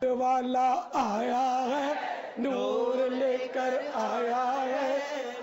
والا آیا ہے، نور لے کر آیا ہے،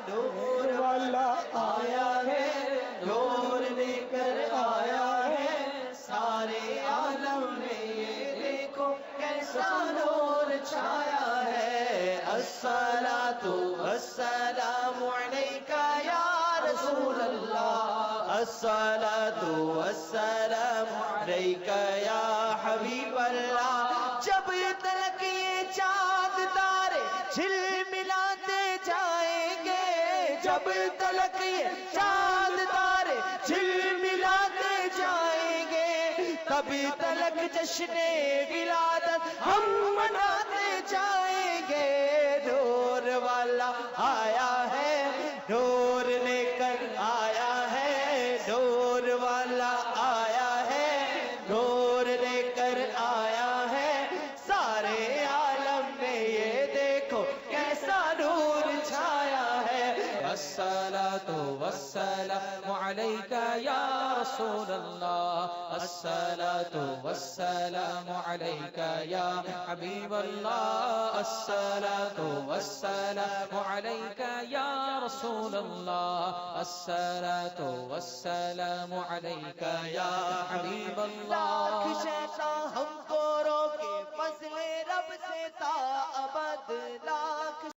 نور والا آیا ہے، نور لے کر آیا ہے، سارے عالم میں یہ دیکھو کیسا نور چھایا ہے۔ الصلاۃ والسلام علیکہ یا رسول اللہ، الصلاۃ والسلام علیکہ یا حبیب اللہ۔ جب تلک یہ چاند تارے جھلملاتے جائیں گے، جب تلک یہ چاند تارے جھلملاتے جائیں گے، تبھی تلک جشن ولادت ہم مناتے جائیں گے۔ نور والا آیا ہے، نور لے کر آیا ہے، نور والا آیا ہے، نور لے کر آیا ہے، سارے عالم میں یہ دیکھو کیسا نور چھایا ہے۔ الصلاۃ والسلام علیکہ یا رسول اللہ، الصلاۃ والسلام علیکہ یا حبیب اللہ، الصلاۃ والسلام علیکہ یا رسول اللہ، الصلاۃ والسلام علیکہ یا حبیب اللہ۔ لاکھ شیطان ہم کو روکے فضل رب سے تا ابد، لاکھ